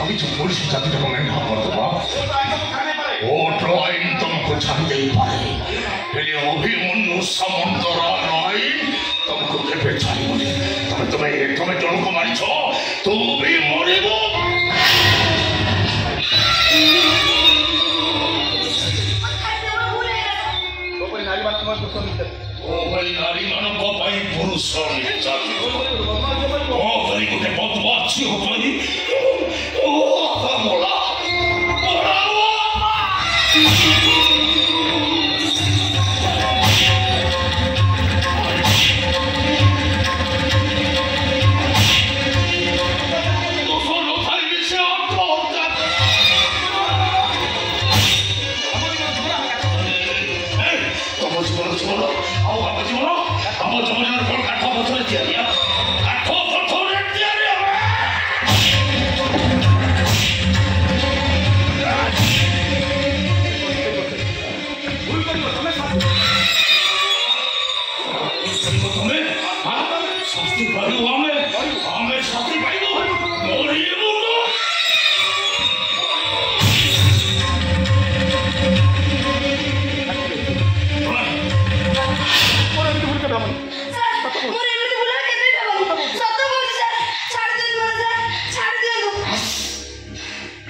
अभी जो पुलिस जाति को मैं ना कर दूंगा वो ड्राइंग तुमको छाड़ दे पाए पहले अभिमन्यु समंतरा राय तुमको केबे छाड़िबनी तुम्हें जन को मारिछ तू भी मरिबो नारी मान पुरुष गोटे बदमाशी